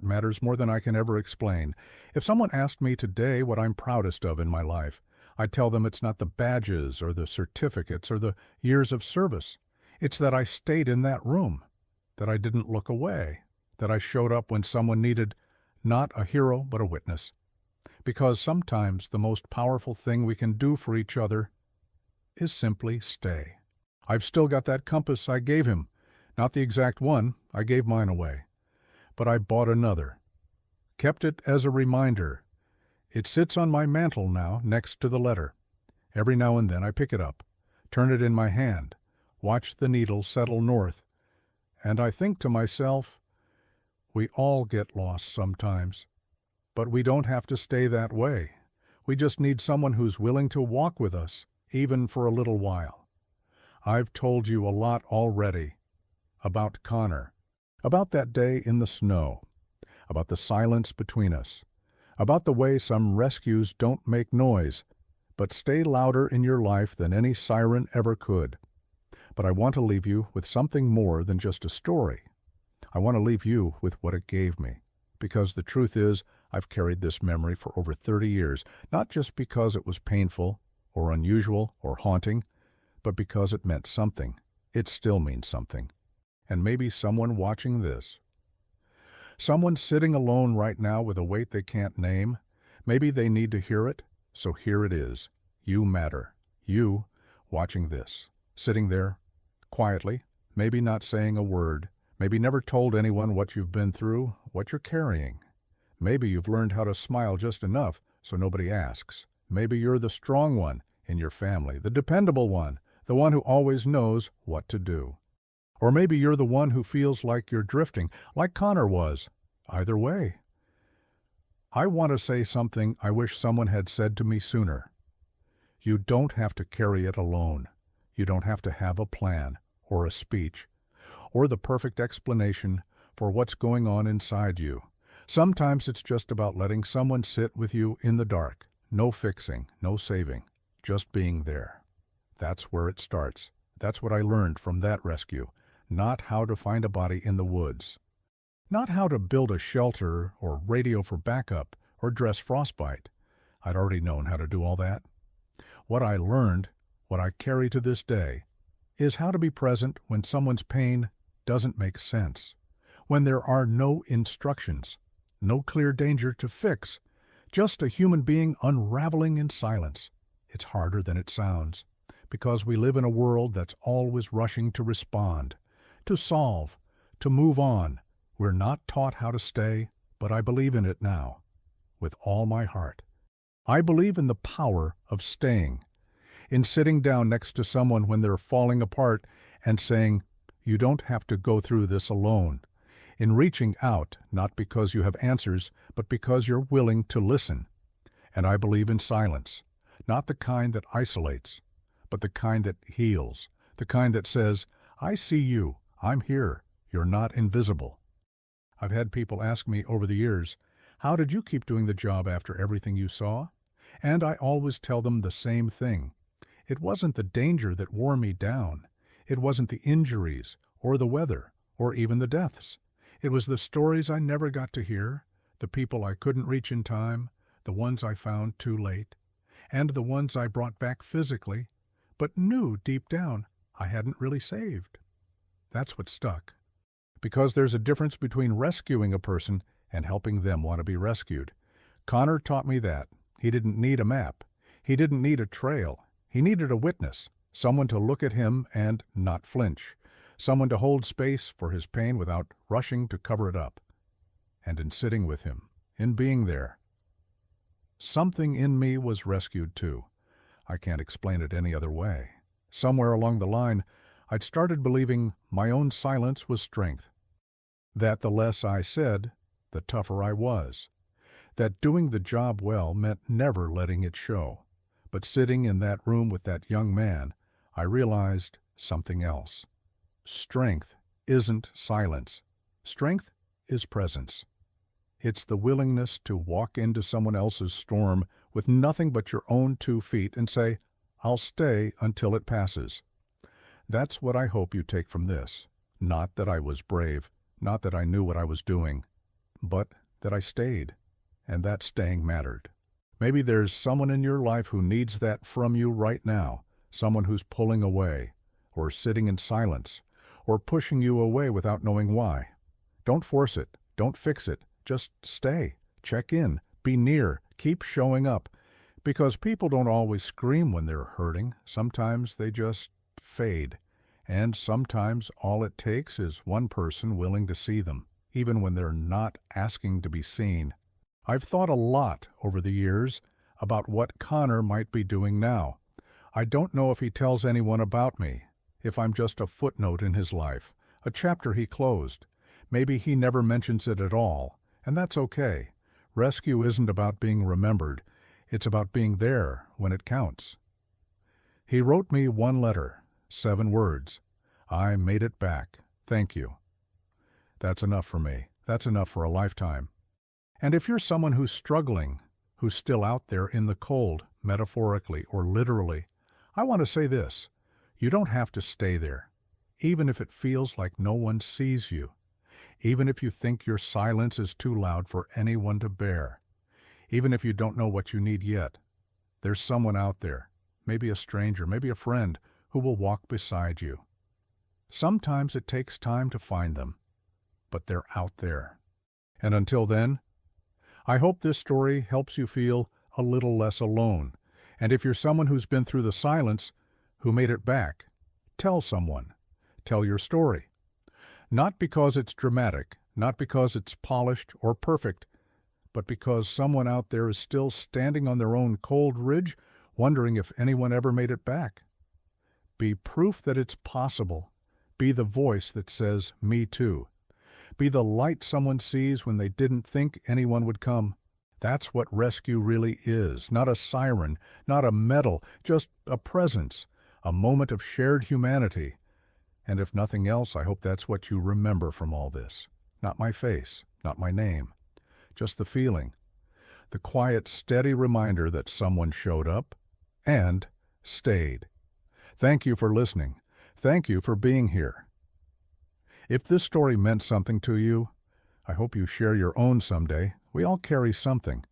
matters more than I can ever explain. If someone asked me today what I'm proudest of in my life, I'd tell them it's not the badges or the certificates or the years of service. It's that I stayed in that room, that I didn't look away, that I showed up when someone needed not a hero but a witness. Because sometimes the most powerful thing we can do for each other is simply stay. I've still got that compass I gave him. Not the exact one, I gave mine away. But I bought another. Kept it as a reminder. It sits on my mantel now next to the letter. Every now and then I pick it up, turn it in my hand, watch the needle settle north, and I think to myself, we all get lost sometimes, but we don't have to stay that way. We just need someone who's willing to walk with us, even for a little while. I've told you a lot already about Connor, about that day in the snow, about the silence between us, about the way some rescues don't make noise, but stay louder in your life than any siren ever could. But I want to leave you with something more than just a story. I want to leave you with what it gave me, because the truth is, I've carried this memory for over 30 years, not just because it was painful or unusual or haunting, but because it meant something. It still means something. And maybe someone watching this, someone sitting alone right now with a weight they can't name, maybe they need to hear it, so here it is. You matter. You, watching this, sitting there, quietly, maybe not saying a word, Maybe never told anyone what you've been through, what you're carrying. Maybe you've learned how to smile just enough so nobody asks. Maybe you're the strong one in your family, the dependable one, the one who always knows what to do. Or maybe you're the one who feels like you're drifting, like Connor was. Either way, I want to say something I wish someone had said to me sooner. You don't have to carry it alone. You don't have to have a plan, or a speech, or the perfect explanation for what's going on inside you. Sometimes it's just about letting someone sit with you in the dark. No fixing, no saving, just being there. That's where it starts. That's what I learned from that rescue. Not how to find a body in the woods. Not how to build a shelter or radio for backup or dress frostbite. I'd already known how to do all that. What I learned, what I carry to this day, is how to be present when someone's pain doesn't make sense, when there are no instructions, no clear danger to fix, just a human being unraveling in silence. It's harder than it sounds, because we live in a world that's always rushing to respond, to solve, to move on. We're not taught how to stay, but I believe in it now, with all my heart. I believe in the power of staying, in sitting down next to someone when they're falling apart and saying, "You don't have to go through this alone," in reaching out, not because you have answers, but because you're willing to listen. And I believe in silence, not the kind that isolates, but the kind that heals, the kind that says, "I see you, I'm here, you're not invisible." I've had people ask me over the years, "How did you keep doing the job after everything you saw?" And I always tell them the same thing. It wasn't the danger that wore me down. It wasn't the injuries, or the weather, or even the deaths. It was the stories I never got to hear, the people I couldn't reach in time, the ones I found too late, and the ones I brought back physically, but knew deep down I hadn't really saved. That's what stuck. Because there's a difference between rescuing a person and helping them want to be rescued. Connor taught me that. He didn't need a map. He didn't need a trail. He needed a witness, someone to look at him and not flinch, someone to hold space for his pain without rushing to cover it up. And in sitting with him, in being there, something in me was rescued too. I can't explain it any other way. Somewhere along the line, I'd started believing my own silence was strength, that the less I said, the tougher I was, that doing the job well meant never letting it show. But sitting in that room with that young man, I realized something else. Strength isn't silence. Strength is presence. It's the willingness to walk into someone else's storm with nothing but your own 2 feet and say, "I'll stay until it passes." That's what I hope you take from this. Not that I was brave, not that I knew what I was doing, but that I stayed, and that staying mattered. Maybe there's someone in your life who needs that from you right now, someone who's pulling away, or sitting in silence, or pushing you away without knowing why. Don't force it, don't fix it, just stay, check in, be near, keep showing up, because people don't always scream when they're hurting. Sometimes they just fade, and sometimes all it takes is one person willing to see them, even when they're not asking to be seen. I've thought a lot over the years about what Connor might be doing now. I don't know if he tells anyone about me, if I'm just a footnote in his life, a chapter he closed. Maybe he never mentions it at all, and that's okay. Rescue isn't about being remembered. It's about being there when it counts. He wrote me 1 letter, 7 words. "I made it back. Thank you." That's enough for me. That's enough for a lifetime. And if you're someone who's struggling, who's still out there in the cold, metaphorically or literally, I want to say this. You don't have to stay there, even if it feels like no one sees you, even if you think your silence is too loud for anyone to bear, even if you don't know what you need yet. There's someone out there, maybe a stranger, maybe a friend, who will walk beside you. Sometimes it takes time to find them, but they're out there. And until then, I hope this story helps you feel a little less alone. And if you're someone who's been through the silence, who made it back, tell someone. Tell your story. Not because it's dramatic, not because it's polished or perfect, but because someone out there is still standing on their own cold ridge, wondering if anyone ever made it back. Be proof that it's possible. Be the voice that says, "Me too." Be the light someone sees when they didn't think anyone would come. That's what rescue really is. Not a siren, not a medal, just a presence, a moment of shared humanity. And if nothing else, I hope that's what you remember from all this. Not my face, not my name, just the feeling. The quiet, steady reminder that someone showed up and stayed. Thank you for listening. Thank you for being here. If this story meant something to you, I hope you share your own someday. We all carry something.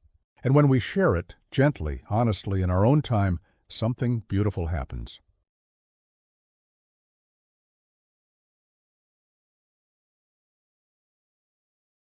And when we share it, gently, honestly, in our own time, something beautiful happens.